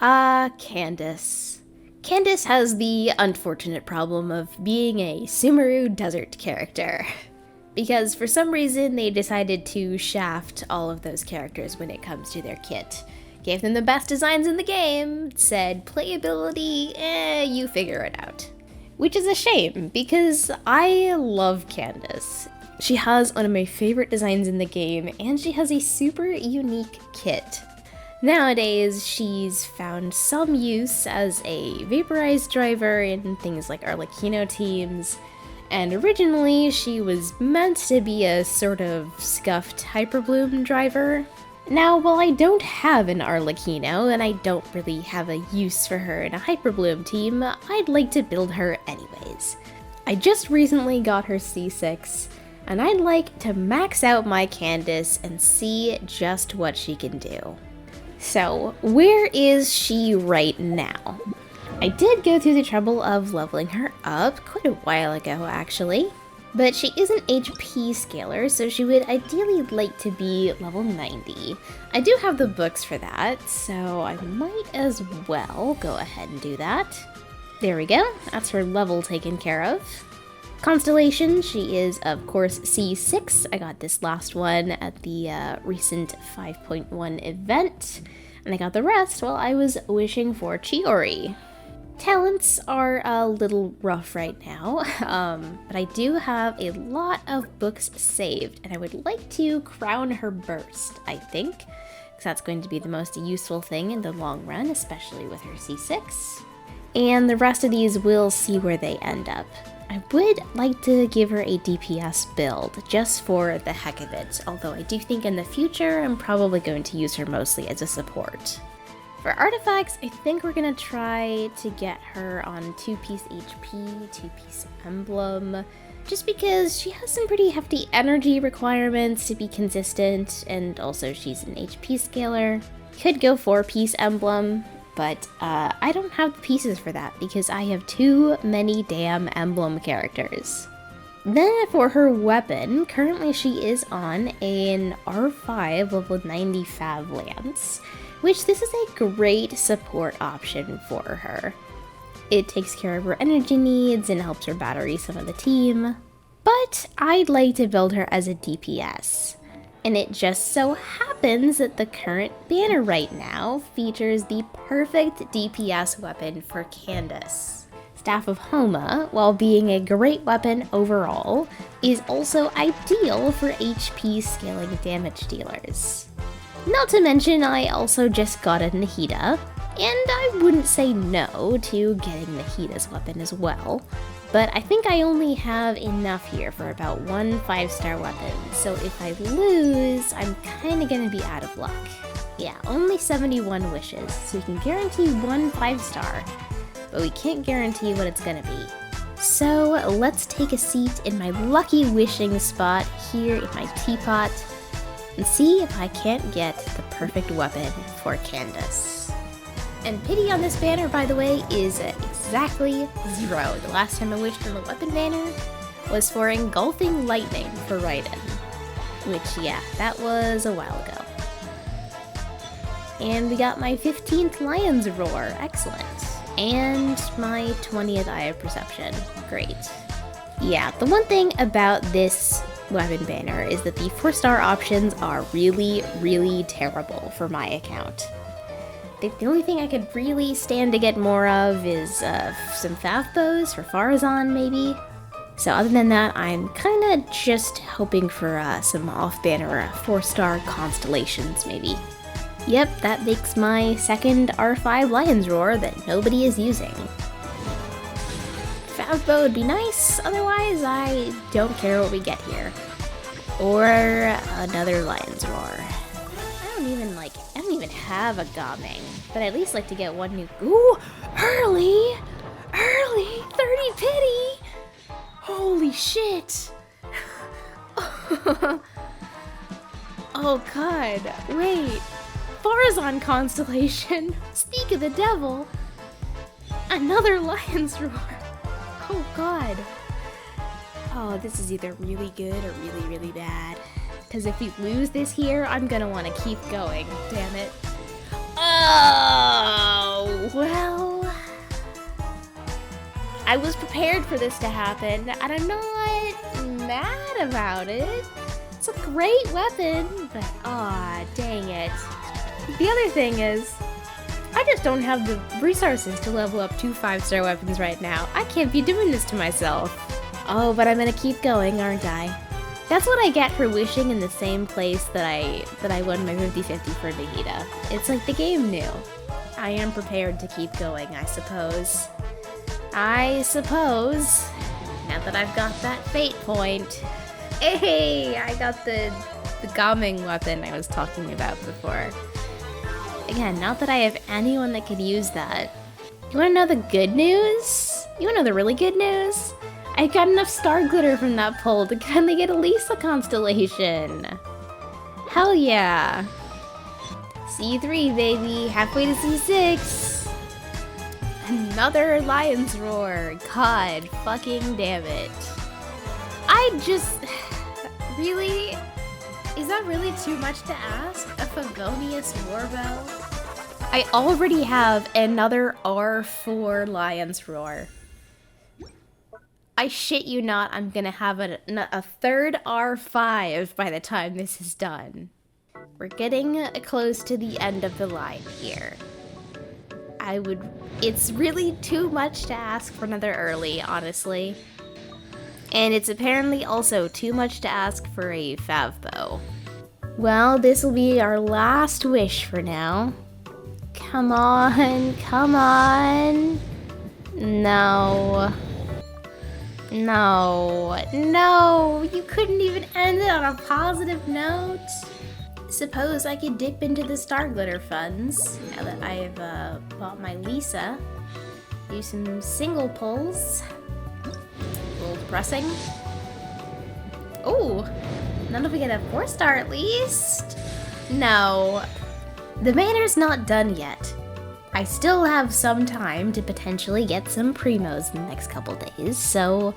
Candace. Candace has the unfortunate problem of being a Sumeru desert character. Because for some reason they decided to shaft all of those characters when it comes to their kit. Gave them the best designs in the game, said playability, you figure it out. Which is a shame, because I love Candace. She has one of my favorite designs in the game, and she has a super unique kit. Nowadays, she's found some use as a vaporized driver in things like Arlecchino teams, and originally she was meant to be a sort of scuffed Hyperbloom driver. Now, while I don't have an Arlecchino, and I don't really have a use for her in a Hyperbloom team, I'd like to build her anyways. I just recently got her C6, and I'd like to max out my Candace and see just what she can do. So, where is she right now? I did go through the trouble of leveling her up quite a while ago, actually. But she is an HP scaler, so she would ideally like to be level 90. I do have the books for that, so I might as well go ahead and do that. There we go, that's her level taken care of. Constellation, she is of course C6. I got this last one at the recent 5.1 event, and I got the rest while I was wishing for Chiori. Talents are a little rough right now, but I do have a lot of books saved, and I would like to crown her burst, I think, because that's going to be the most useful thing in the long run, especially with her C6. And the rest of these, we'll see where they end up. I would like to give her a DPS build, just for the heck of it, although I do think in the future I'm probably going to use her mostly as a support. For artifacts, I think we're gonna try to get her on 2-piece HP, 2-piece emblem, just because she has some pretty hefty energy requirements to be consistent, and also she's an HP scaler. Could go 4-piece emblem, but I don't have the pieces for that because I have too many damn emblem characters. Then for her weapon, currently she is on an R5 level 90 Fav Lance, which this is a great support option for her. It takes care of her energy needs and helps her battery some of the team, but I'd like to build her as a DPS. And it just so happens that the current banner right now features the perfect DPS weapon for Candace. Staff of Homa, while being a great weapon overall, is also ideal for HP scaling damage dealers. Not to mention, I also just got a Nahida, and I wouldn't say no to getting Nahida's weapon as well, but I think I only have enough here for about one 5-star weapon, so if I lose, I'm kinda gonna be out of luck. Yeah, only 71 wishes, so we can guarantee one 5-star, but we can't guarantee what it's gonna be. So let's take a seat in my lucky wishing spot here in my teapot, and see if I can't get the perfect weapon for Candace. And pity on this banner, by the way, is exactly 0. The last time I wished on the weapon banner was for Engulfing Lightning for Raiden, which, yeah, that was a while ago. And we got my 15th Lion's Roar, excellent. And my 20th Eye of Perception, great. Yeah, the one thing about this weapon banner is that the 4-star options are really, really terrible for my account. The only thing I could really stand to get more of is some Fav bows for Farazan, maybe. So other than that, I'm kinda just hoping for some off-banner 4-star constellations, maybe. Yep, that makes my second R5 Lion's Roar that nobody is using. Fav bow would be nice, otherwise I don't care what we get here. Or another Lion's Roar. I don't even have a Gaming, but I at least like to get one new. Ooh, early, 30 pity. Holy shit. Oh god, wait. Farazan constellation. Speak of the devil. Another Lion's Roar. Oh god. Oh, this is either really good or really, really bad. Because if we lose this here, I'm gonna want to keep going. Damn it. Oh, I was prepared for this to happen, and I'm not mad about it. It's a great weapon, but aw, dang it. The other thing is, I just don't have the resources to level up 2 5-star weapons right now. I can't be doing this to myself. Oh, but I'm gonna keep going, aren't I? That's what I get for wishing in the same place that I won my 50-50 for Nahida. It's like the game knew. I am prepared to keep going, I suppose. Now that I've got that fate point. Hey, I got the Gaming weapon I was talking about before. Again, not that I have anyone that could use that. You wanna know the good news? You wanna know the really good news? I got enough star glitter from that pull to finally get a Lisa constellation. Hell yeah. C3, baby. Halfway to C6. Another Lion's Roar. God fucking damn it. I just... Really? Is that really too much to ask? A Favonius Warbell? I already have another R4 Lion's Roar. I shit you not, I'm gonna have a third R5 by the time this is done. We're getting close to the end of the line here. It's really too much to ask for another early, honestly. And it's apparently also too much to ask for a Favbo. Well, this will be our last wish for now. Come on, come on. No. No, no, you couldn't even end it on a positive note. Suppose I could dip into the star glitter funds now that I've bought my Lisa. Do some single pulls. A little depressing. Oh, none of we get a 4-star at least. No, the banner's not done yet. I still have some time to potentially get some primos in the next couple days, so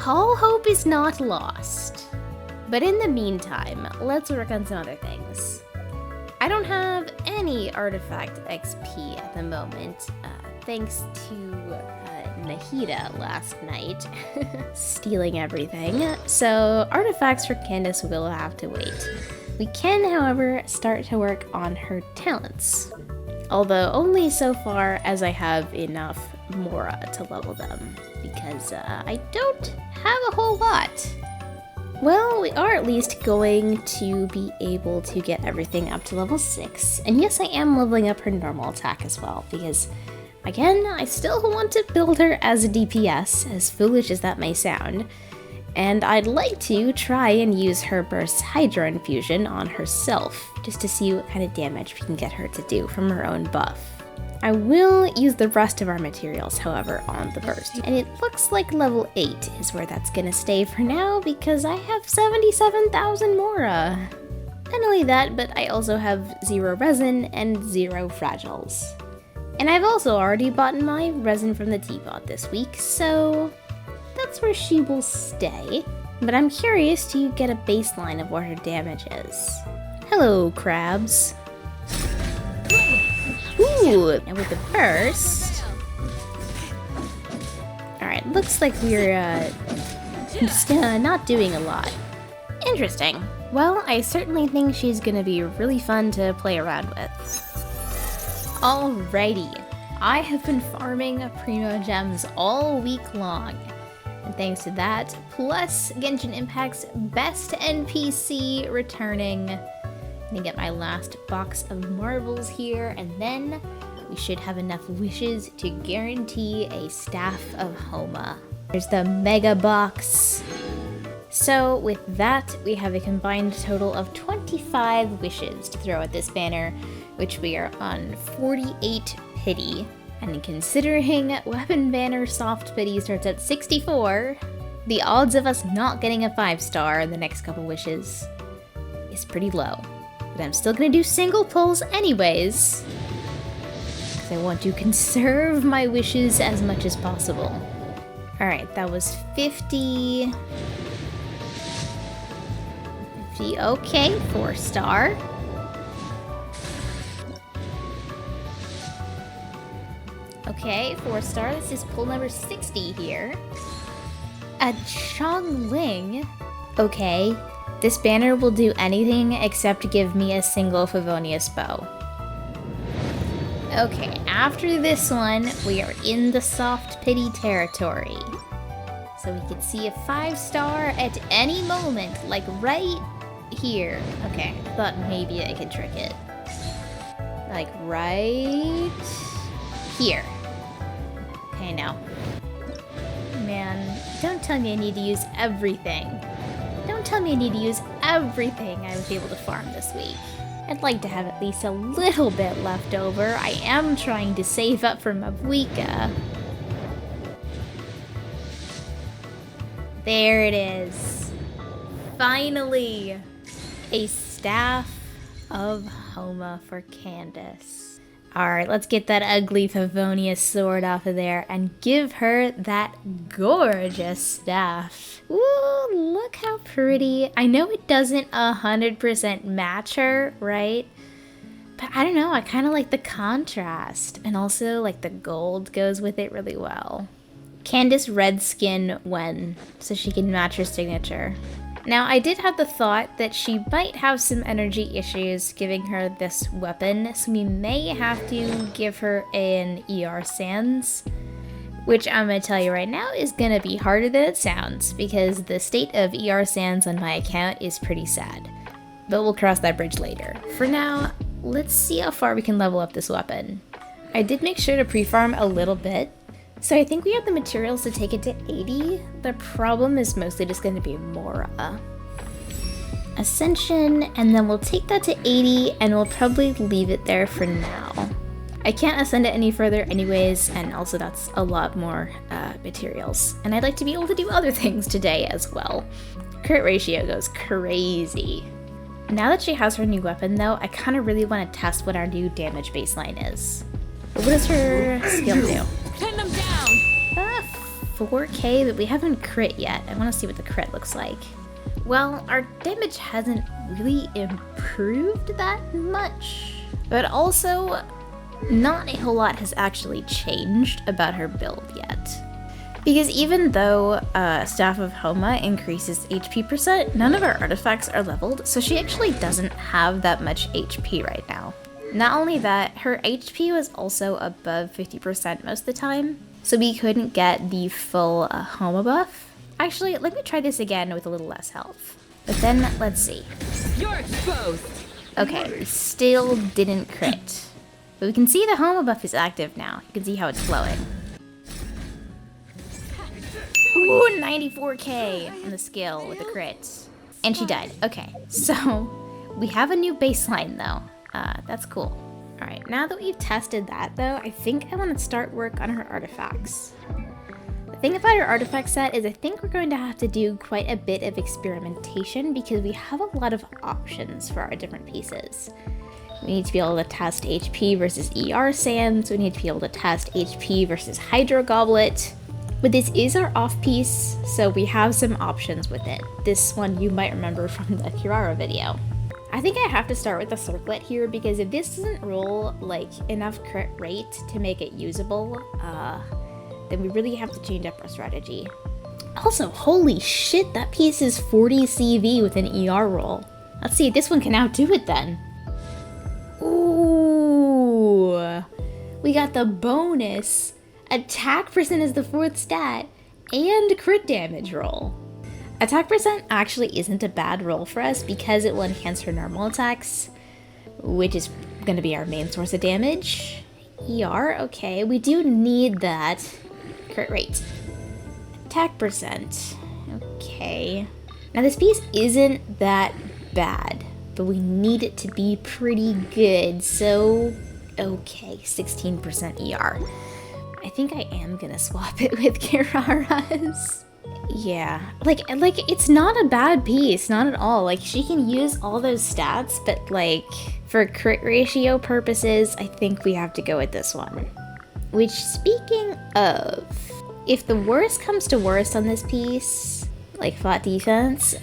all hope is not lost. But in the meantime, let's work on some other things. I don't have any artifact XP at the moment, thanks to Nahida last night stealing everything, so artifacts for Candace will have to wait. We can, however, start to work on her talents. Although only so far as I have enough Mora to level them, because I don't have a whole lot. Well, we are at least going to be able to get everything up to level 6, and yes, I am leveling up her normal attack as well, because, again, I still want to build her as a DPS, as foolish as that may sound, and I'd like to try and use her Burst Hydro Infusion on herself, just to see what kind of damage we can get her to do from her own buff. I will use the rest of our materials, however, on the Burst, and it looks like level 8 is where that's gonna stay for now, because I have 77,000 Mora. Not only that, but I also have 0 resin and 0 fragiles. And I've also already bought my resin from the teapot this week, so that's where she will stay. But I'm curious to get a baseline of what her damage is. Hello, crabs. Ooh, and with the burst. Alright, looks like we're just not doing a lot. Interesting. Well, I certainly think she's gonna be really fun to play around with. Alrighty, I have been farming Primo Gems all week long. And thanks to that, plus Genshin Impact's best NPC returning. I'm gonna get my last box of marbles here, and then we should have enough wishes to guarantee a Staff of Homa. There's the mega box. So with that, we have a combined total of 25 wishes to throw at this banner, which we are on 48 pity. And considering weapon banner soft pity starts at 64, the odds of us not getting a 5-star in the next couple wishes is pretty low. But I'm still gonna do single pulls anyways, because I want to conserve my wishes as much as possible. Alright, that was 50. Okay, 4-star. Okay, 4-star. This is pull number 60 here. A Chongling. Okay, this banner will do anything except give me a single Favonius bow. Okay, after this one, we are in the soft pity territory. So we could see a 5-star at any moment, like right here. Okay, I thought maybe I could trick it. Like right here. Okay, now. Man, don't tell me I need to use everything. Don't tell me I need to use everything I was able to farm this week. I'd like to have at least a little bit left over. I am trying to save up for Mavuika. There it is. Finally! A Staff of Homa for Candace. Alright, let's get that ugly Favonius sword off of there and give her that gorgeous staff. Ooh, look how pretty. I know it doesn't 100% match her, right? But I don't know, I kind of like the contrast. And also, like, the gold goes with it really well. Candace red skin when, so she can match her signature. Now, I did have the thought that she might have some energy issues giving her this weapon, so we may have to give her an ER Sans, which I'm going to tell you right now is going to be harder than it sounds, because the state of ER Sans on my account is pretty sad. But we'll cross that bridge later. For now, let's see how far we can level up this weapon. I did make sure to pre-farm a little bit, so I think we have the materials to take it to 80. The problem is mostly just going to be Mora. Ascension, and then we'll take that to 80, and we'll probably leave it there for now. I can't ascend it any further anyways, and also that's a lot more materials. And I'd like to be able to do other things today as well. Crit ratio goes crazy. Now that she has her new weapon though, I kind of really want to test what our new damage baseline is. What does her skill do? Pin them down! 4k, but we haven't crit yet. I want to see what the crit looks like. Well, our damage hasn't really improved that much, but also not a whole lot has actually changed about her build yet. Because even though Staff of Homa increases HP percent, none of our artifacts are leveled, so she actually doesn't have that much HP right now. Not only that, her HP was also above 50% most of the time, so we couldn't get the full Homa buff. Actually, let me try this again with a little less health. But then, let's see. You're exposed! Okay, we still didn't crit. But we can see the Homa buff is active now. You can see how it's flowing. Ooh, 94k on the skill with the crit. And she died. Okay, so we have a new baseline though. That's cool. Alright, now that we've tested that though, I think I want to start work on her artifacts. The thing about her artifact set is I think we're going to have to do quite a bit of experimentation because we have a lot of options for our different pieces. We need to be able to test HP versus ER Sands, we need to be able to test HP versus Hydro Goblet. But this is our off piece, so we have some options with it. This one you might remember from the Kirara video. I think I have to start with the circlet here because if this doesn't roll like enough crit rate to make it usable, then we really have to change up our strategy. Also, holy shit, that piece is 40 CV with an ER roll. Let's see if this one can outdo it then. Ooh, we got the bonus. Attack percent is the 4th stat, and crit damage roll. Attack percent actually isn't a bad roll for us because it will enhance her normal attacks, which is going to be our main source of damage. ER, okay, we do need that. Crit rate. Attack percent, okay. Now this piece isn't that bad, but we need it to be pretty good, so okay, 16% ER. I think I am gonna swap it with Kirara's. Yeah, like it's not a bad piece, not at all. Like she can use all those stats, but like for crit ratio purposes, I think we have to go with this one. Which, speaking of, if the worst comes to worst on this piece, like flat defense, if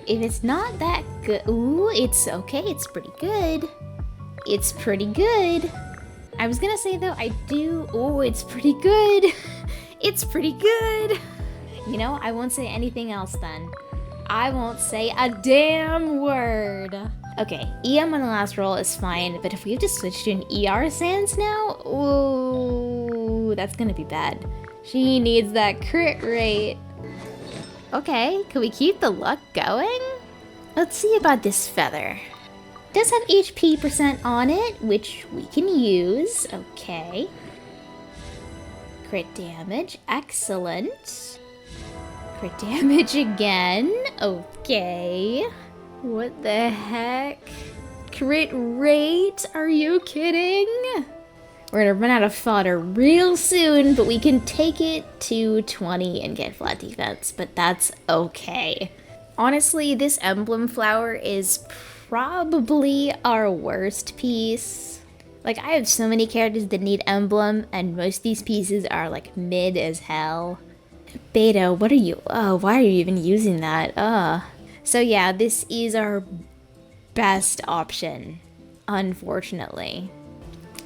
it's not that good, ooh, it's okay, it's pretty good. It's pretty good. I was gonna say though, I do, oh, it's pretty good. It's pretty good. You know, I won't say anything else then. I won't say a damn word. Okay, EM on the last roll is fine, but if we have to switch to an ER sans now, ooh, that's gonna be bad. She needs that crit rate. Okay, can we keep the luck going? Let's see about this feather. It does have HP % on it, which we can use. Okay. Crit damage, excellent. Crit damage again, okay. What the heck? Crit rate, are you kidding? We're gonna run out of fodder real soon, but we can take it to 20 and get flat defense, but that's okay. Honestly, this emblem flower is probably our worst piece. Like, I have so many characters that need emblem, and most of these pieces are like mid as hell. Beta, what are you, why are you even using that? So yeah, this is our best option, unfortunately.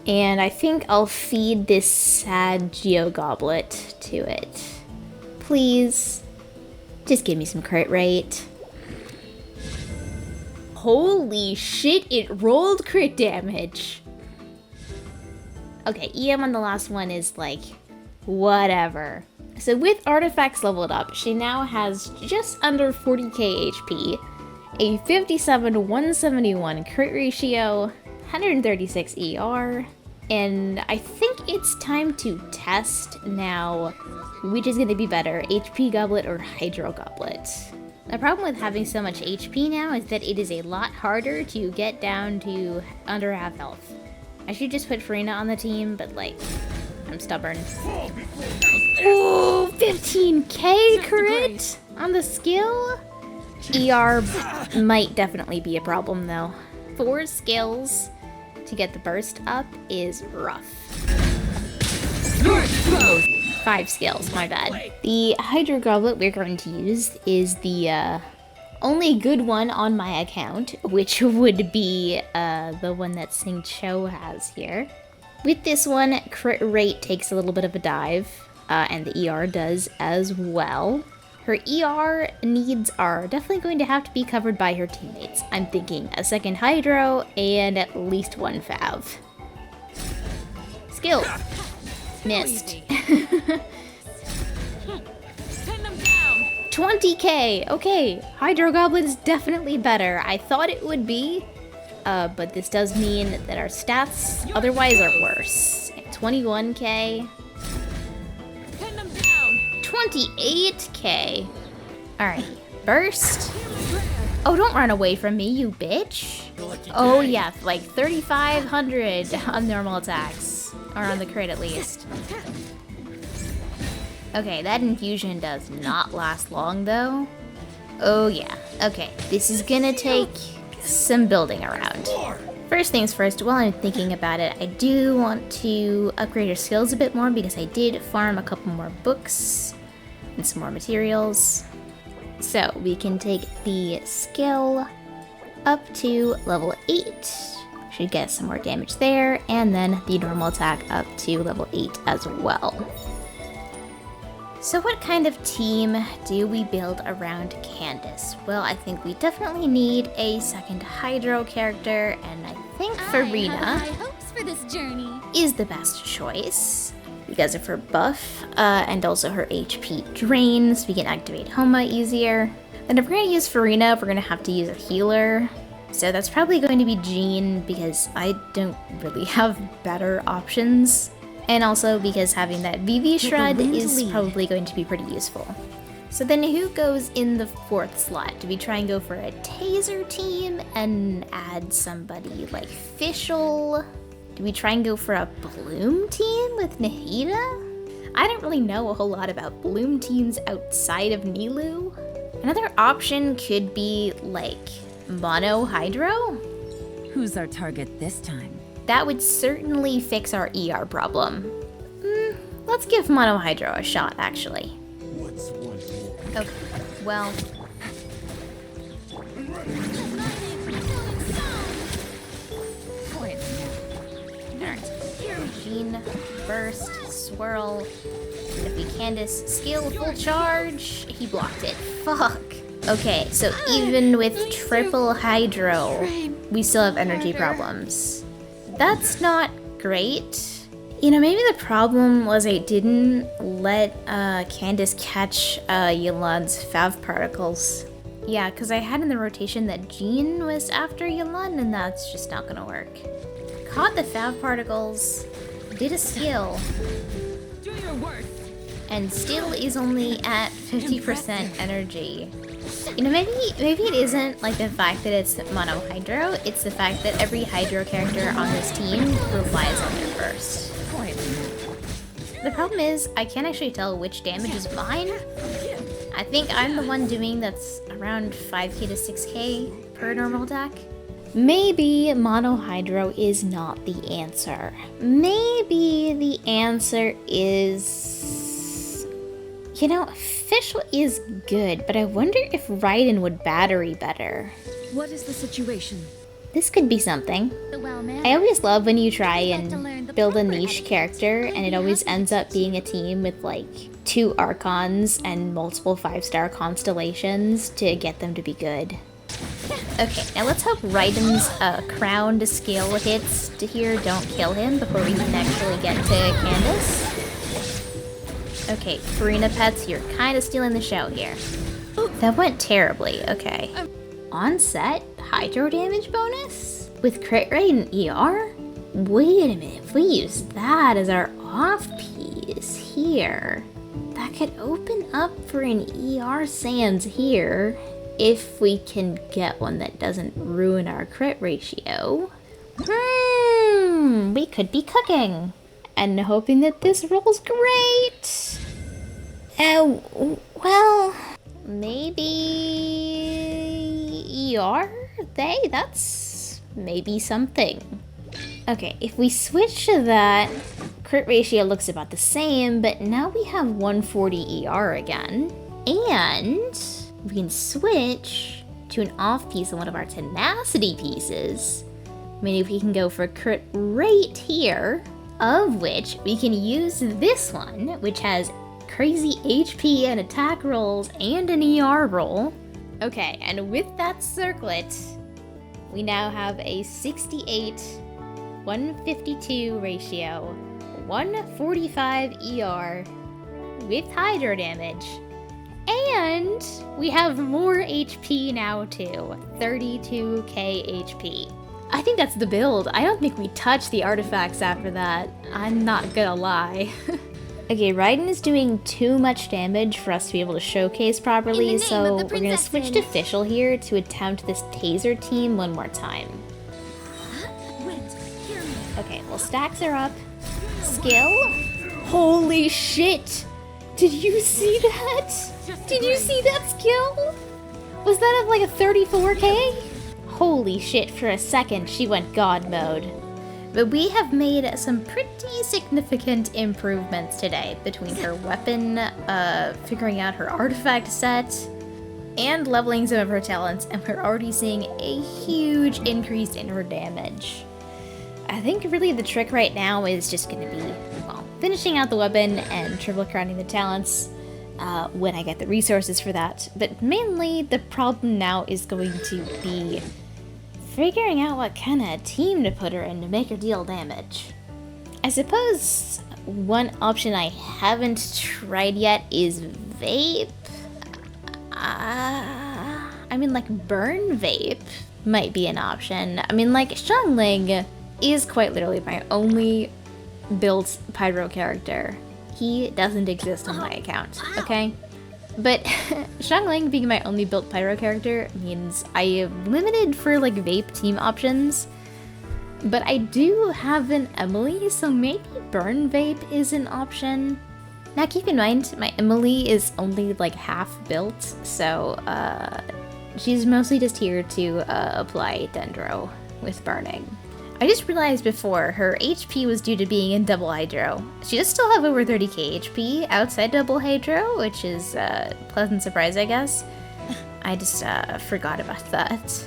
And I think I'll feed this sad Geo Goblet to it. Please, just give me some crit rate. Holy shit, it rolled crit damage. Okay, EM on the last one is like, whatever. So with artifacts leveled up, she now has just under 40k HP, a 57-171 crit ratio, 136 ER, and I think it's time to test now which is going to be better, HP Goblet or Hydro Goblet. The problem with having so much HP now is that it is a lot harder to get down to under half health. I should just put Farina on the team, but like, I'm stubborn. Ooh, 15k crit on the skill? ER might definitely be a problem though. 4 skills to get the burst up is rough. 5 skills, my bad. The Hydro Goblet we're going to use is the only good one on my account, which would be the one that Sing Cho has here. With this one, crit rate takes a little bit of a dive, and the ER does as well. Her ER needs are definitely going to have to be covered by her teammates. I'm thinking a second Hydro and at least 1 Fav. Skill. Missed. 20k! Okay, Hydro Goblet is definitely better. I thought it would be, but this does mean that our stats otherwise are worse. 21k. 28k. Alright, burst. Oh, don't run away from me, you bitch. Oh yeah, like 3,500 on normal attacks. Or on the crit at least. Okay, that infusion does not last long though. Oh yeah, okay. This is gonna take some building around. First things first, while I'm thinking about it, I do want to upgrade her skills a bit more because I did farm a couple more books and some more materials. So we can take the skill up to level 8. Should get some more damage there, and then the normal attack up to level 8 as well. So what kind of team do we build around Candace? Well, I think we definitely need a second Hydro character, and I think Farina for this journey is the best choice because of her buff and also her HP drain, so we can activate Homa easier. And if we're going to use Farina, we're going to have to use a healer. So that's probably going to be Jean because I don't really have better options. And also because having that VV Shred is probably going to be pretty useful. So then who goes in the 4th slot? Do we try and go for a Taser team and add somebody like Fischl? Do we try and go for a Bloom team with Nahida? I don't really know a whole lot about Bloom teams outside of Nilou. Another option could be like Mono Hydro? Who's our target this time? That would certainly fix our ER problem. Let's give Mono Hydro a shot, actually. Okay, well... Gene, burst, swirl. And if we Candace, skill, full charge. He blocked it. Fuck. Okay, so even with triple hydro, we still have energy problems. That's not great. You know, maybe the problem was I didn't let Candace catch Yolande's Fav particles. Yeah, because I had in the rotation that Jean was after Yolande, and that's just not gonna work. Caught the Fav particles, did a skill, Do your worst. and still is only at 50% energy. You know, maybe it isn't like the fact that it's mono hydro, it's the fact that every hydro character on this team relies on their burst. The problem is, I can't actually tell which damage is mine. I think I'm the one doing that's around 5k to 6k per normal deck. Maybe mono hydro is not the answer. Maybe the answer is... You know, Fischl is good, but I wonder if Raiden would battery better. What is the situation? This could be something. I always love when you try and build a niche character and it always ends up being a team with like 2 Archons and multiple 5-star constellations to get them to be good. Okay, now let's hope Raiden's crowned skill hits to here don't kill him before we can actually get to Candace. Okay, Farina Pets, you're kind of stealing the show here. That went terribly, okay. On set, hydro damage bonus? With crit rate and ER? Wait a minute, if we use that as our off piece here, that could open up for an ER Sans here, if we can get one that doesn't ruin our crit ratio. We could be cooking. And hoping that this rolls great. Well, maybe ER? That's maybe something. Okay, if we switch to that, crit ratio looks about the same, but now we have 140 ER again. And we can switch to an off piece on one of our tenacity pieces. Maybe we can go for a crit rate here, of which we can use this one, which has crazy HP and attack rolls and an ER roll. Okay, and with that circlet, we now have a 68, 152 ratio, 145 ER with hydro damage. And we have more HP now too, 32k HP. I think that's the build. I don't think we touch the artifacts after that. I'm not gonna lie. Okay, Raiden is doing too much damage for us to be able to showcase properly, so we're gonna switch to Fischl here to attempt this taser team one more time. Okay, well, stacks are up. Skill? Holy shit! Did you see that? Did you see that skill? Was that at like a 34k? Holy shit, for a second she went god mode. But we have made some pretty significant improvements today between her weapon, figuring out her artifact set, and leveling some of her talents, and we're already seeing a huge increase in her damage. I think really the trick right now is just gonna be, well, finishing out the weapon and triple crowning the talents when I get the resources for that. But mainly the problem now is going to be figuring out what kind of team to put her in to make her deal damage. I suppose one option I haven't tried yet is vape. I mean, like, burn vape might be an option. I mean, like, Xiangling is quite literally my only built pyro character. He doesn't exist on my account, okay? But Xiangling being my only built pyro character means I am limited for like vape team options. But I do have an Emily, so maybe burn vape is an option. Now keep in mind, my Emily is only like half built, so she's mostly just here to apply Dendro with burning. I just realized before, her HP was due to being in double hydro. She does still have over 30k HP outside double hydro, which is a pleasant surprise, I guess. I just forgot about that.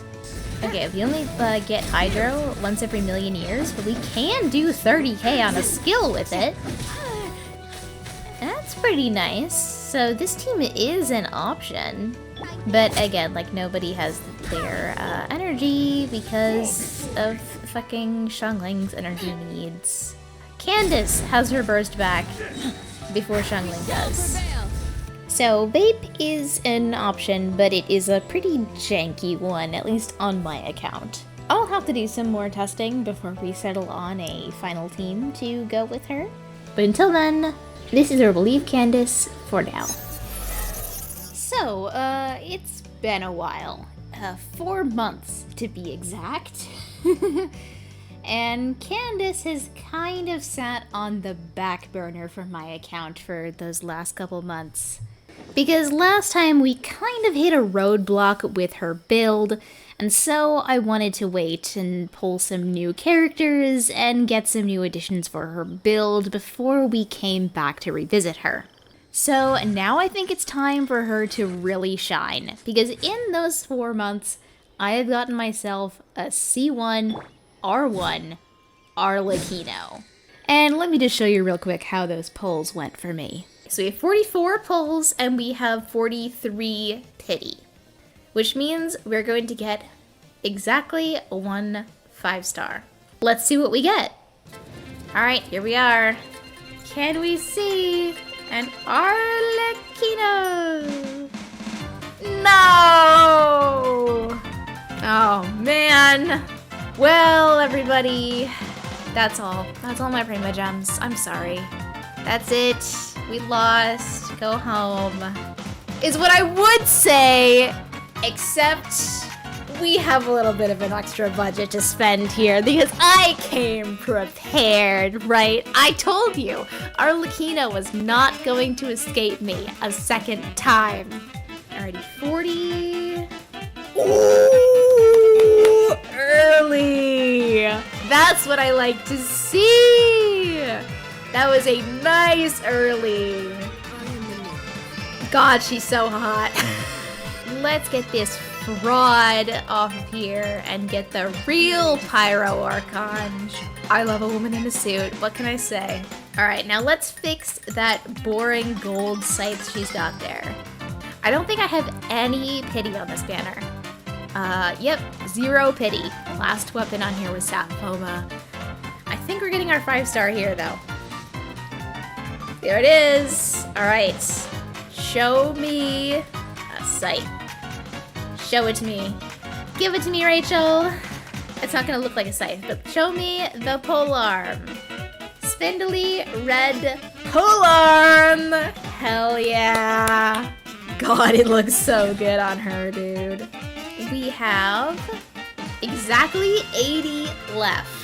Okay, we only get Hydro once every million years, but we can do 30k on a skill with it. That's pretty nice. So this team is an option. But again, like, nobody has their energy because of fucking Xiangling's energy needs. Candace has her burst back before Xiangling does. So Vape is an option, but it is a pretty janky one, at least on my account. I'll have to do some more testing before we settle on a final team to go with her. But until then, this is where we'll leave Candace for now. So, it's been a while. 4 months to be exact. And Candace has kind of sat on the back burner for my account for those last couple months. Because last time we kind of hit a roadblock with her build, and so I wanted to wait and pull some new characters and get some new additions for her build before we came back to revisit her. So now I think it's time for her to really shine, because in those 4 months, I have gotten myself a C1 R1 Arlecchino. And let me just show you real quick how those pulls went for me. So we have 44 pulls and we have 43 pity, which means we're going to get exactly 1 5-star. Let's see what we get. All right, here we are. Can we see an Arlecchino? No! Oh man. Well, everybody, that's all. That's all my Prima Gems. I'm sorry. That's it. We lost. Go home. Is what I would say, except we have a little bit of an extra budget to spend here because I came prepared, right? I told you, Arlecchino was not going to escape me a second time. Alrighty, 40. Ooh, early. That's what I like to see. That was a nice early. God, she's so hot. Let's get this fraud off of here and get the real Pyro Archon. I love a woman in a suit. What can I say? All right, now let's fix that boring gold scythe she's got there. I don't think I have any pity on this banner. Yep, 0 pity. Last weapon on here was Sap Homa. I think we're getting our 5-star here, though. There it is. All right, show me a scythe. Show it to me. Give it to me, Rachel. It's not gonna look like a scythe, but show me the polearm. Spindly red polearm. Hell yeah. God, it looks so good on her, dude. We have exactly 80 left.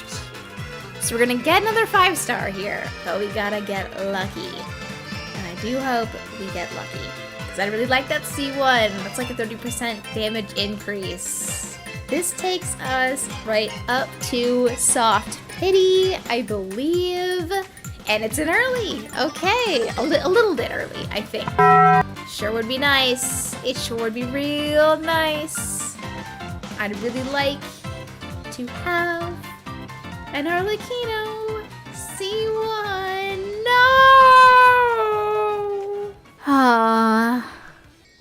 So we're gonna get another 5-star here, but we gotta get lucky. And I do hope we get lucky. Because I really like that C1. That's like a 30% damage increase. This takes us right up to soft pity, I believe. And it's an early. Okay, a little bit early, I think. Sure would be nice. It sure would be real nice. I'd really like to have an Arlecchino C1. No!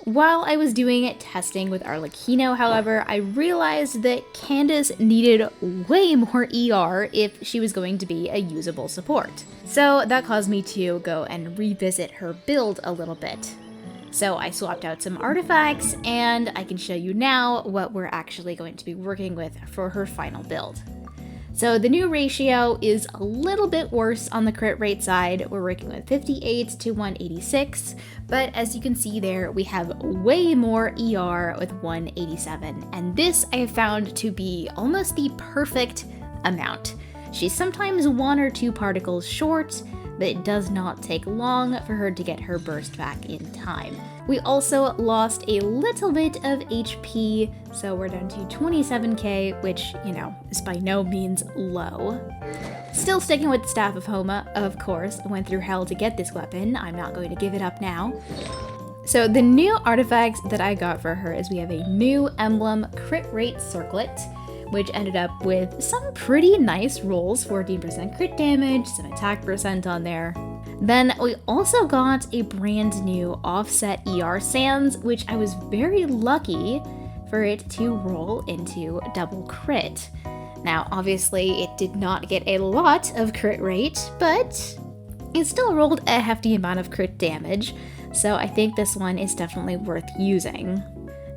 While I was doing testing with Arlecchino, however, I realized that Candace needed way more ER if she was going to be a usable support. So that caused me to go and revisit her build a little bit. So I swapped out some artifacts, and I can show you now what we're actually going to be working with for her final build. So the new ratio is a little bit worse on the crit rate side. We're working with 58 to 186, but as you can see there, we have way more ER with 187, and this I have found to be almost the perfect amount. She's sometimes 1 or 2 particles short, but it does not take long for her to get her burst back in time. We also lost a little bit of HP, so we're down to 27k, which, you know, is by no means low. Still sticking with Staff of Homa, of course. I went through hell to get this weapon. I'm not going to give it up now. So the new artifacts that I got for her is we have a new emblem crit rate circlet, which ended up with some pretty nice rolls, 14% crit damage, some attack percent on there. Then we also got a brand new offset ER sands, which I was very lucky for it to roll into double crit. Now, obviously, it did not get a lot of crit rate, but it still rolled a hefty amount of crit damage, so I think this one is definitely worth using.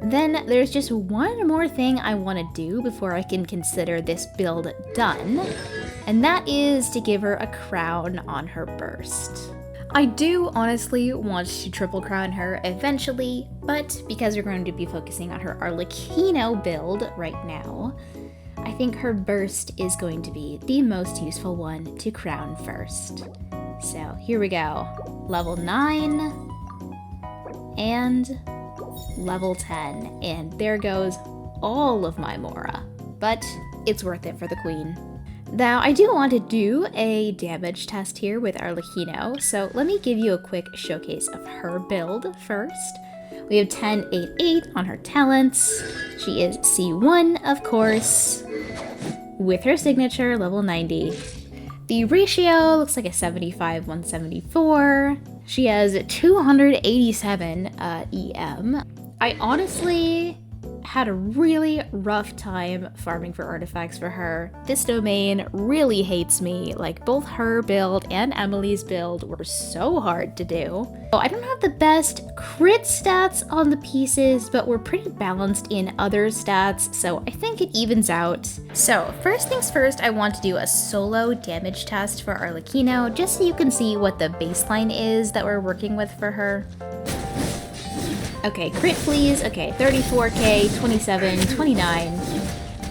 Then there's just one more thing I want to do before I can consider this build done, and that is to give her a crown on her burst. I do honestly want to triple crown her eventually, but because we're going to be focusing on her Arlecchino build right now, I think her burst is going to be the most useful one to crown first. So here we go. Level 9 and level 10, and there goes all of my Mora, but it's worth it for the queen. Now, I do want to do a damage test here with Arlecchino, so let me give you a quick showcase of her build first. We have 10, 8, 8 on her talents. She is C1, of course, with her signature, level 90. The ratio looks like a 75, 174. She has 287 EM. I honestly had a really rough time farming for artifacts for her. This domain really hates me. Like, both her build and Emily's build were so hard to do. I don't have the best crit stats on the pieces, but we're pretty balanced in other stats, so I think it evens out. So first things first, I want to do a solo damage test for Arlecchino, just so you can see what the baseline is that we're working with for her. Okay, crit please. Okay, 34k, 27, 29.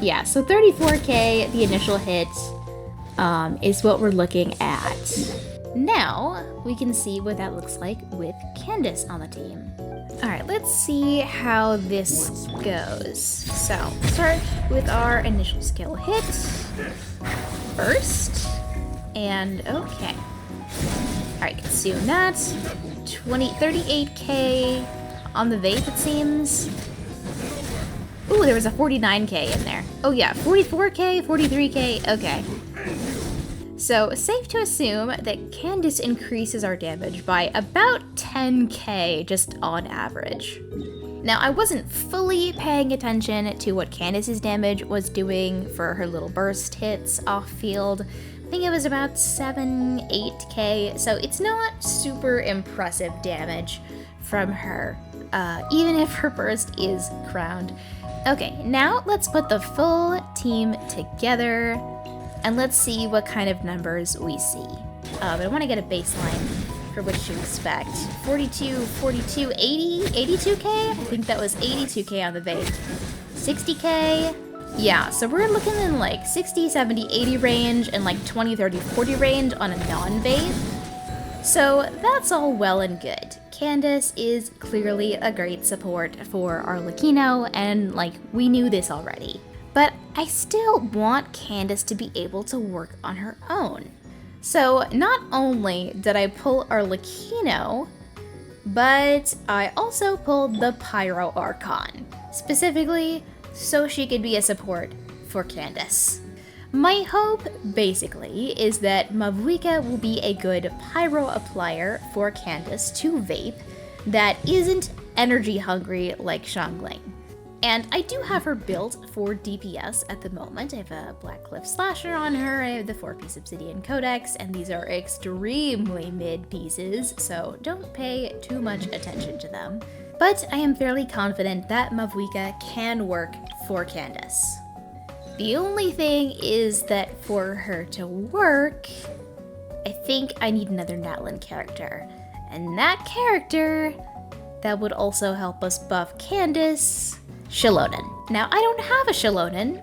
Yeah, so 34k, the initial hit, is what we're looking at. Now, we can see what that looks like with Candace on the team. Alright, let's see how this goes. So, start with our initial skill hit first. And okay. Alright, consume that. 38k on the vape, it seems. Ooh, there was a 49k in there. Oh yeah, 44k, 43k, okay. So, safe to assume that Candace increases our damage by about 10k just on average. Now, I wasn't fully paying attention to what Candace's damage was doing for her little burst hits off field. I think it was about 7, 8k, so it's not super impressive damage from her, even if her burst is crowned. Okay, now let's put the full team together and let's see what kind of numbers we see. But I want to get a baseline for what to expect. 42, 42, 80, 82k? I think that was 82k on the vape. 60k? Yeah, so we're looking in like 60, 70, 80 range and like 20, 30, 40 range on a non-vape. So that's all well and good. Candace is clearly a great support for Arlecchino, and like, we knew this already. But I still want Candace to be able to work on her own. So not only did I pull Arlecchino, but I also pulled the Pyro Archon, specifically so she could be a support for Candace. My hope, basically, is that Mavuika will be a good pyro applier for Candace to vape that isn't energy hungry like Xiangling. And I do have her built for DPS at the moment. I have a Black Cliff Slasher on her, I have the 4-piece Obsidian Codex, and these are extremely mid pieces, so don't pay too much attention to them. But I am fairly confident that Mavuika can work for Candace. The only thing is that for her to work, I think I need another Natlin character. And that character that would also help us buff Candace, Shilonen. Now, I don't have a Shilonen,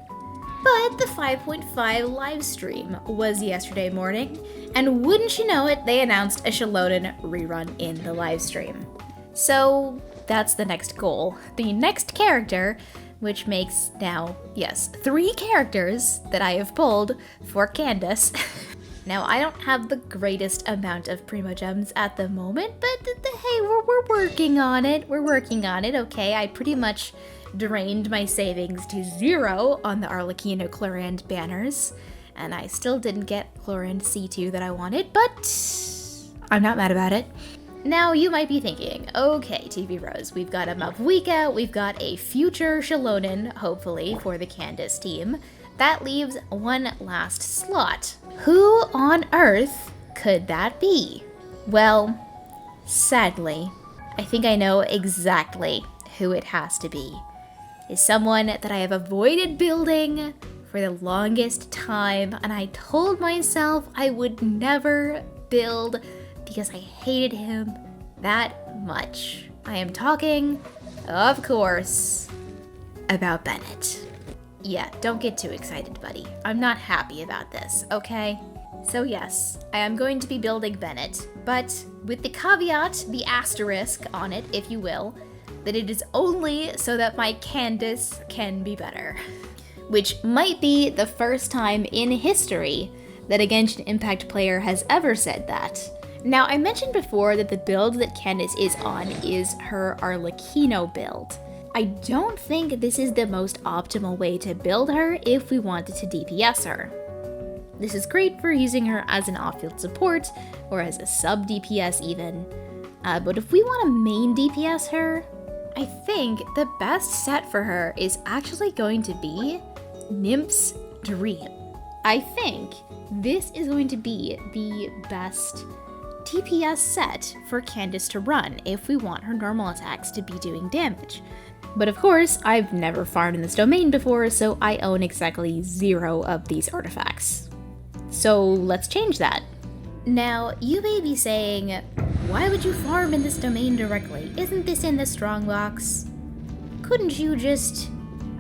but the 5.5 live stream was yesterday morning, and wouldn't you know it, they announced a Shilonen rerun in the live stream. So that's the next goal. The next character, which makes now, yes, 3 characters that I have pulled for Candace, Now, I don't have the greatest amount of Primo Gems at the moment, but hey, we're working on it. We're working on it, okay? I pretty much drained my savings to 0 on the Arlecchino Chlorand banners, and I still didn't get Chlorand C2 that I wanted, but I'm not mad about it. Now, you might be thinking, okay, TV Rose, we've got a Mavwika, we've got a future Shalonen, hopefully, for the Candace team. That leaves one last slot. Who on earth could that be? Well, sadly, I think I know exactly who it has to be. It's someone that I have avoided building for the longest time, and I told myself I would never build because I hated him that much. I am talking, of course, about Bennett. Yeah, don't get too excited, buddy. I'm not happy about this, okay? So yes, I am going to be building Bennett, but with the caveat, the asterisk on it, if you will, that it is only so that my Candace can be better. Which might be the first time in history that a Genshin Impact player has ever said that. Now, I mentioned before that the build that Candace is on is her Arlecchino build. I don't think this is the most optimal way to build her if we wanted to DPS her. This is great for using her as an off-field support, or as a sub-DPS even, but if we want to main DPS her, I think the best set for her is actually going to be Nymph's Dream. I think this is going to be the best DPS set for Candace to run if we want her normal attacks to be doing damage. But of course, I've never farmed in this domain before, so I own exactly 0 of these artifacts. So let's change that. Now, you may be saying, why would you farm in this domain directly? Isn't this in the strongbox? Couldn't you just,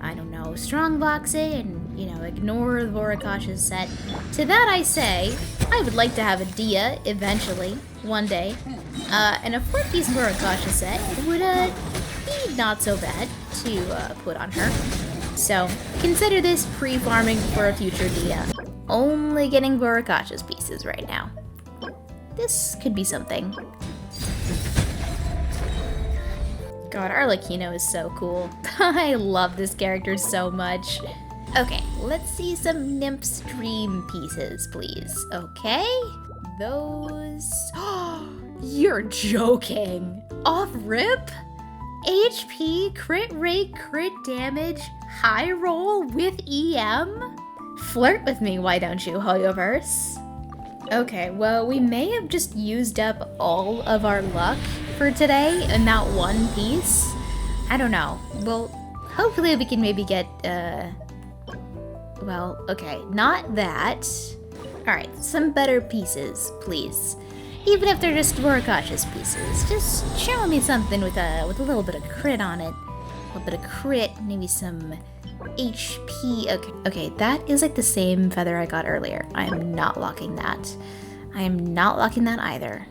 I don't know, strongbox it and, ignore the Voracash's set? To that I say, I would like to have a Dia eventually, one day. And a 4-piece Voracasha set would, be not so bad to put on her. So, consider this pre-farming for a future Dia. Only getting Voracasha's pieces right now. This could be something. God, Arlecchino is so cool. I love this character so much. Okay, let's see some Nymph's Dream pieces, please. Okay? Those... You're joking! Off rip? HP, crit rate, crit damage, high roll with EM? Flirt with me, why don't you, Hoyoverse? Okay, well, we may have just used up all of our luck for today in that one piece. I don't know. Well, hopefully we can maybe get, well, okay, not that. Alright, some better pieces, please. Even if they're just Voracash's pieces, just show me something with a little bit of crit on it. A little bit of crit, maybe some HP. Okay, that is like the same feather I got earlier. I am not locking that. I am not locking that either.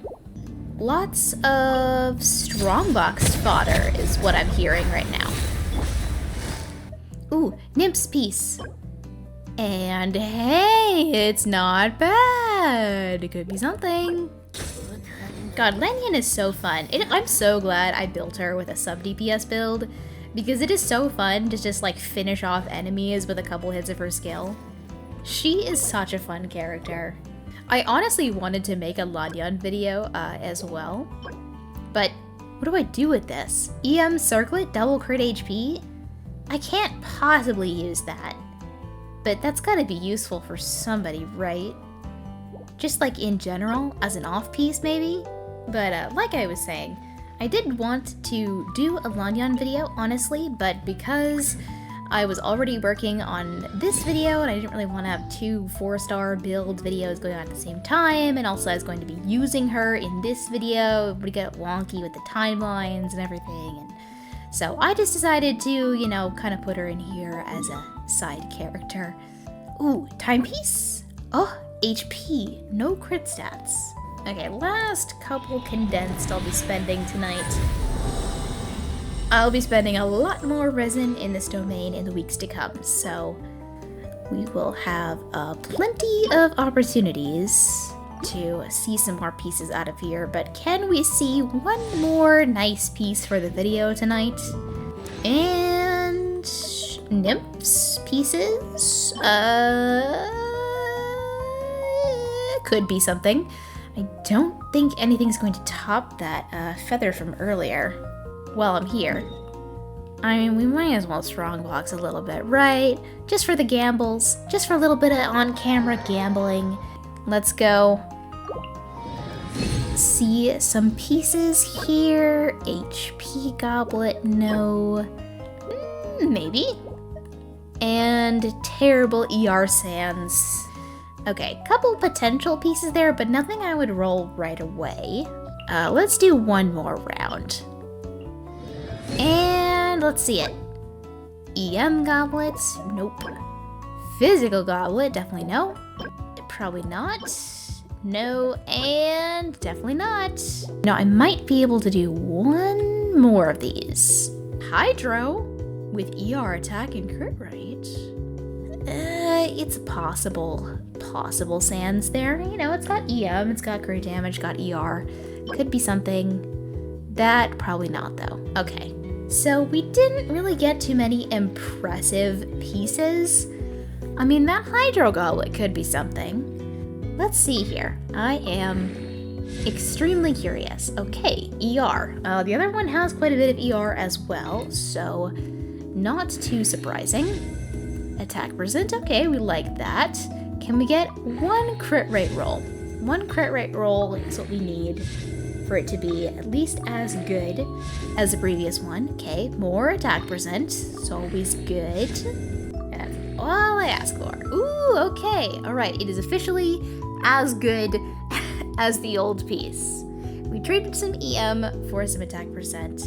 Lots of strongbox fodder is what I'm hearing right now. Ooh, Nymph's piece. And hey, it's not bad. It could be something. God, Lanyan is so fun. I'm so glad I built her with a sub-DPS build, because it is so fun to just like finish off enemies with a couple hits of her skill. She is such a fun character. I honestly wanted to make a Lanyan video as well, but what do I do with this? EM Circlet, double crit HP? I can't possibly use that, but that's gotta be useful for somebody, right? Just like in general, as an off-piece maybe? But like I was saying, I did want to do a Lanyan video, honestly, but because I was already working on this video and I didn't really want to have 2 4-star build videos going on at the same time, and also I was going to be using her in this video, it would get wonky with the timelines and everything, and so I just decided to, kind of put her in here as a side character. Ooh, timepiece? Oh, HP, no crit stats. Okay, last couple condensed I'll be spending tonight. I'll be spending a lot more resin in this domain in the weeks to come, so we will have plenty of opportunities to see some more pieces out of here, but can we see one more nice piece for the video tonight? And Nymph's pieces? Could be something. I don't think anything's going to top that feather from earlier. While I'm here. I mean, we might as well strongbox a little bit, right? Just for the gambles. Just for a little bit of on-camera gambling. Let's go. See some pieces here. HP goblet, no. Maybe. And terrible ER sands. Okay, couple potential pieces there, but nothing I would roll right away. Let's do one more round. And let's see it. EM goblets, nope. Physical goblet, definitely no. Probably not. No, and definitely not. Now, I might be able to do one more of these. Hydro with ER attack and crit rate. It's possible sands there. You know, it's got EM, it's got crit damage, got ER. Could be something. That, probably not though. Okay, so we didn't really get too many impressive pieces. I mean, that Hydro Goblet could be something. Let's see here. I am extremely curious. Okay, ER. The other one has quite a bit of ER as well, so not too surprising. Attack percent, okay, we like that. Can we get one crit rate roll? One crit rate roll is what we need for it to be at least as good as the previous one. Okay, more attack percent, it's always good. That's all I ask for. Ooh, okay, all right, it is officially as good as the old piece. We traded some EM for some attack percent.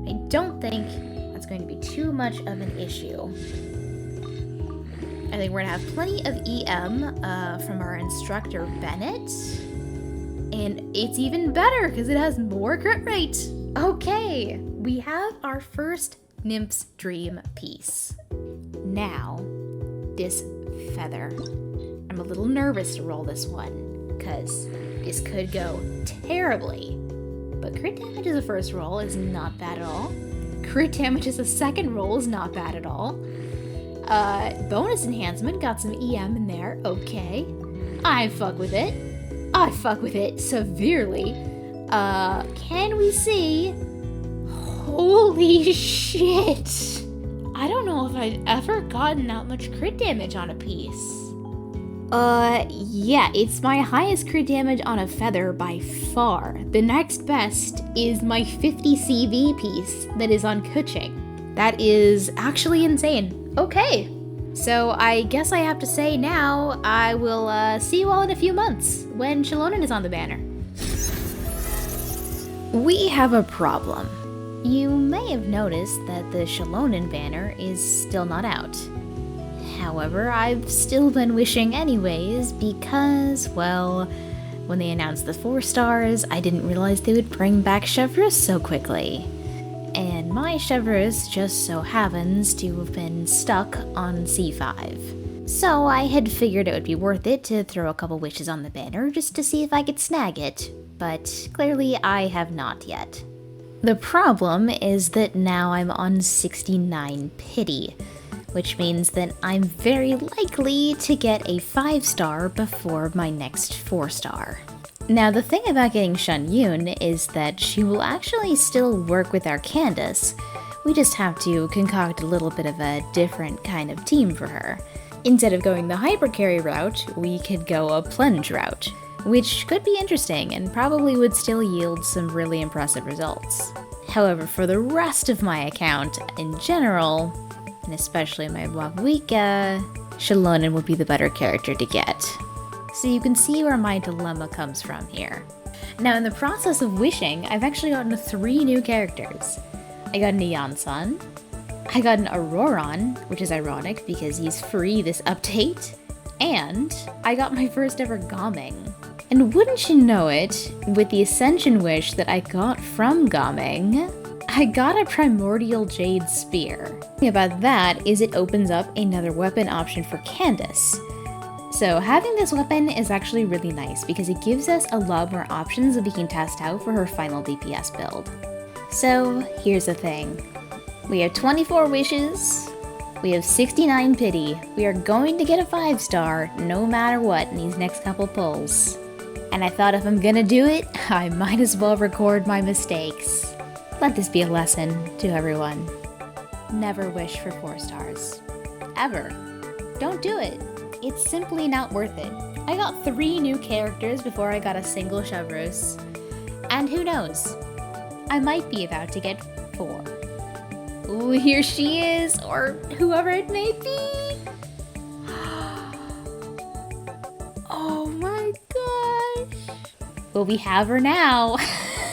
I don't think that's going to be too much of an issue. I think we're gonna have plenty of EM from our instructor, Bennett. And it's even better because it has more crit rate. Okay, we have our first Nymph's Dream piece. Now, this feather. I'm a little nervous to roll this one because this could go terribly. But crit damage as a first roll is not bad at all. Crit damage as a second roll is not bad at all. Bonus enhancement, got some EM in there, okay. I fuck with it. I fuck with it severely. Can we see? Holy shit! I don't know if I've ever gotten that much crit damage on a piece. Yeah, it's my highest crit damage on a feather by far. The next best is my 50 CV piece that is on Kuching. That is actually insane. Okay, so I guess I have to say now, I will see you all in a few months when Shalonen is on the banner. We have a problem. You may have noticed that the Shalonen banner is still not out. However, I've still been wishing anyways because, well, when they announced the 4 stars, I didn't realize they would bring back Chevreuse so quickly. And my Chevreuse just so happens to have been stuck on C5. So I had figured it would be worth it to throw a couple wishes on the banner just to see if I could snag it, but clearly I have not yet. The problem is that now I'm on 69 pity, which means that I'm very likely to get a 5-star before my next 4-star. Now, the thing about getting Shun Yun is that she will actually still work with our Candace. We just have to concoct a little bit of a different kind of team for her. Instead of going the hyper carry route, we could go a plunge route, which could be interesting and probably would still yield some really impressive results. However, for the rest of my account in general, and especially my Wabuika, Shalonen would be the better character to get. So you can see where my dilemma comes from here. Now, in the process of wishing, I've actually gotten 3 new characters. I got an Eonsan, I got an Auroron, which is ironic because he's free this update, and I got my first ever Gaming. And wouldn't you know it, with the Ascension wish that I got from Gaming, I got a Primordial Jade Spear. The thing about that is it opens up another weapon option for Candace. So having this weapon is actually really nice because it gives us a lot more options that we can test out for her final DPS build. So here's the thing. We have 24 wishes, we have 69 pity, we are going to get a 5-star no matter what in these next couple pulls. And I thought if I'm gonna do it, I might as well record my mistakes. Let this be a lesson to everyone. Never wish for 4 stars. Ever. Don't do it. It's simply not worth it. I got 3 new characters before I got a single Chevreuse. And who knows? I might be about to get 4. Ooh, here she is, or whoever it may be. Oh my gosh. Well, we have her now.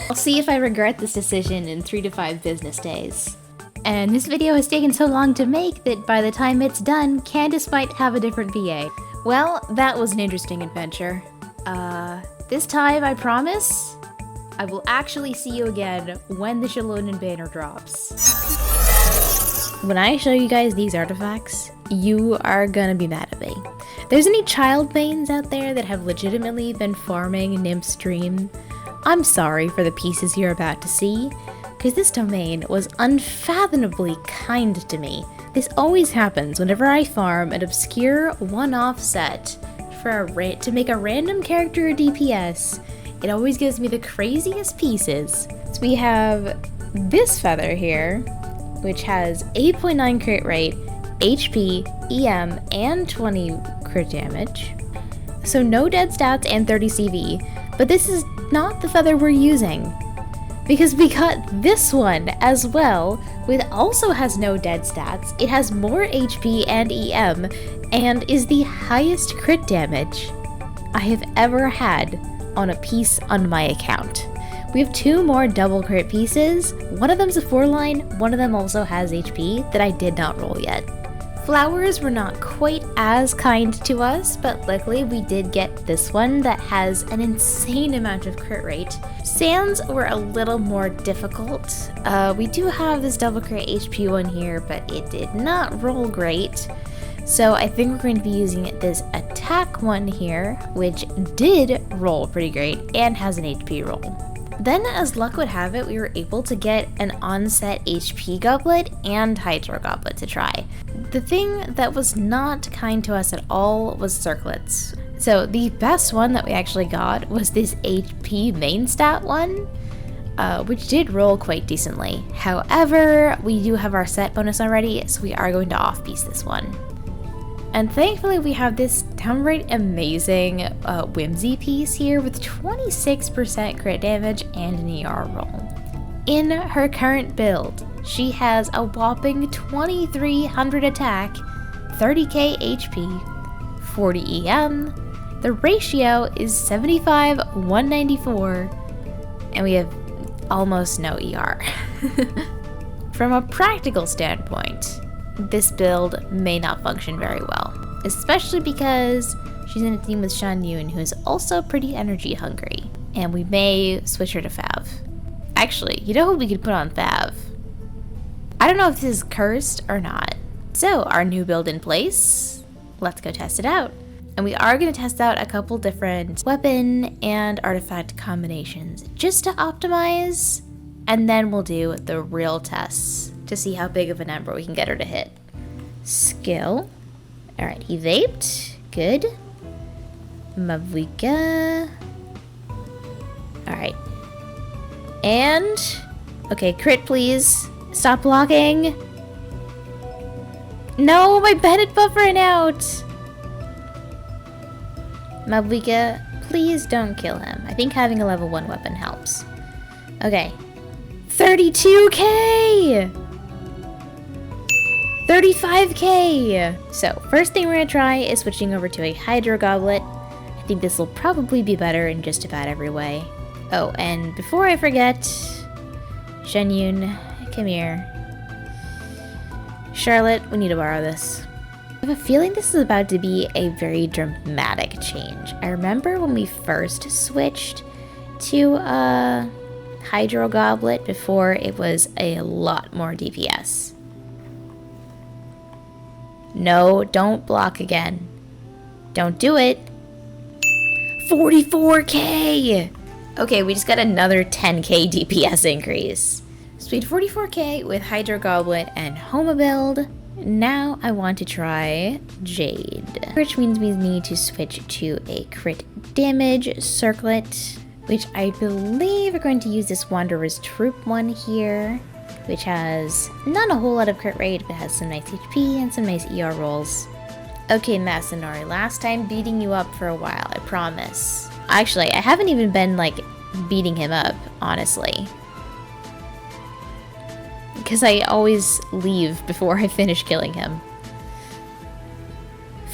I'll see if I regret this decision in 3 to 5 business days. And this video has taken so long to make that by the time it's done, Candace might have a different VA. Well, that was an interesting adventure. This time, I promise, I will actually see you again when the Shalonen banner drops. When I show you guys these artifacts, you are gonna be mad at me. There's any child mains out there that have legitimately been farming Nymph's Dream? I'm sorry for the pieces you're about to see, because this domain was unfathomably kind to me. This always happens whenever I farm an obscure one-off set for to make a random character a DPS. It always gives me the craziest pieces. So we have this feather here, which has 8.9 crit rate, HP, EM, and 20 crit damage. So no dead stats and 30 CV, but this is not the feather we're using. Because we got this one as well, which also has no dead stats, it has more HP and EM, and is the highest crit damage I have ever had on a piece on my account. We have 2 more double crit pieces, one of them's a 4-line, one of them also has HP that I did not roll yet. Flowers were not quite as kind to us, but luckily we did get this one that has an insane amount of crit rate. Sands were a little more difficult. We do have this double crit HP one here, but it did not roll great. So I think we're going to be using this attack one here, which did roll pretty great and has an HP roll. Then, as luck would have it, we were able to get an onset HP goblet and hydro goblet to try. The thing that was not kind to us at all was circlets. So the best one that we actually got was this HP main stat one, which did roll quite decently. However, we do have our set bonus already, so we are going to off-piece this one. And thankfully we have this downright amazing Whimsy piece here with 26% crit damage and an ER roll. In her current build, she has a whopping 2300 attack, 30k HP, 40 EM, the ratio is 75-194, and we have almost no ER. From a practical standpoint, this build may not function very well, especially because she's in a team with Shan Yun, who is also pretty energy hungry, and we may switch her to Fav. Actually, you know who we could put on Fav? I don't know if this is cursed or not. So, our new build in place, let's go test it out. And we are going to test out a couple different weapon and artifact combinations just to optimize, and then we'll do the real tests to see how big of a number we can get her to hit. Skill. Alright, he vaped. Good. Mavwika. Alright. And... okay, crit please. Stop blocking. No, my Bennett buff ran out. Mavwika, please don't kill him. I think having a level 1 weapon helps. Okay. 32k! 35k! So, first thing we're gonna try is switching over to a Hydro Goblet. I think this will probably be better in just about every way. Oh, and before I forget, Shenyun, come here. Charlotte, we need to borrow this. I have a feeling this is about to be a very dramatic change. I remember when we first switched to Hydro Goblet before it was a lot more DPS. No, don't block again. Don't do it. 44k! Okay, we just got another 10k DPS increase. Sweet 44k with Hydro Goblet and Homa build. Now I want to try Jade, which means we need to switch to a crit damage circlet, which I believe we're going to use this Wanderer's Troop one here, which has not a whole lot of crit rate, but has some nice HP and some nice ER rolls. Okay, Masanori, last time beating you up for a while, I promise. Actually, I haven't even been, like, beating him up, honestly. Because I always leave before I finish killing him.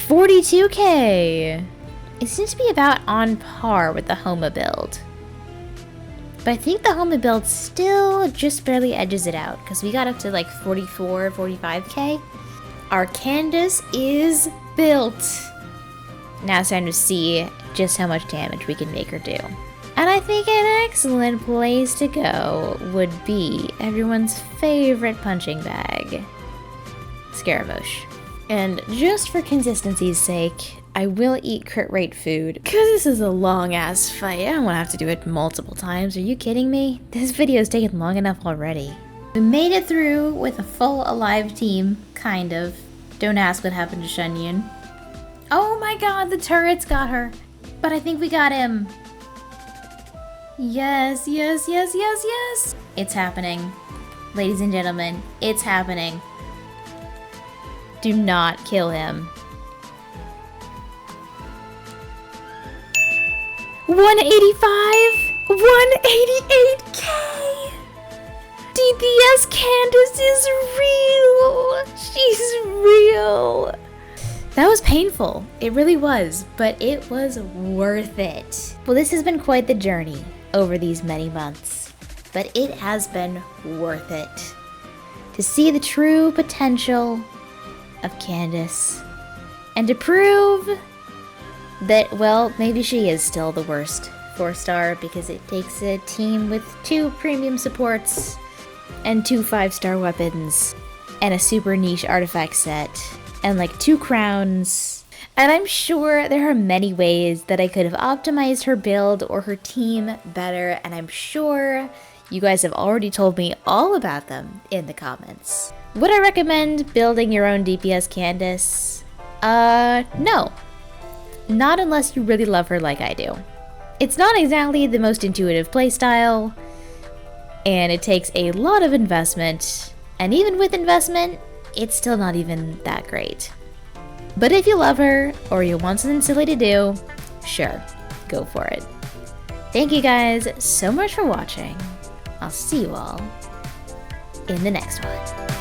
42k! It seems to be about on par with the Homa build. But I think the Homa build still just barely edges it out, because we got up to like 44, 45k. Our Candace is built. Now it's time to see just how much damage we can make her do. And I think an excellent place to go would be everyone's favorite punching bag, Scaramouche. And just for consistency's sake, I will eat crit rate food, because this is a long ass fight. I don't want to have to do it multiple times. Are you kidding me? This video's taken long enough already. We made it through with a full alive team, kind of. Don't ask what happened to Shenyun. Oh my god, the turrets got her. But I think we got him. Yes, yes, yes, yes, yes. It's happening. Ladies and gentlemen, it's happening. Do not kill him. 185? 188k! DPS Candace is real! She's real! That was painful. It really was, but it was worth it. Well, this has been quite the journey over these many months, but it has been worth it. To see the true potential of Candace, and to prove that, well, maybe she is still the worst 4-star, because it takes a team with 2 premium supports and 2 5-star weapons and a super niche artifact set and like 2 crowns. And I'm sure there are many ways that I could have optimized her build or her team better, and I'm sure you guys have already told me all about them in the comments. Would I recommend building your own DPS Candace? No. Not unless you really love her like I do. It's not exactly the most intuitive playstyle, and it takes a lot of investment, and even with investment, it's still not even that great. But if you love her, or you want something silly to do, sure, go for it. Thank you guys so much for watching. I'll see you all in the next one.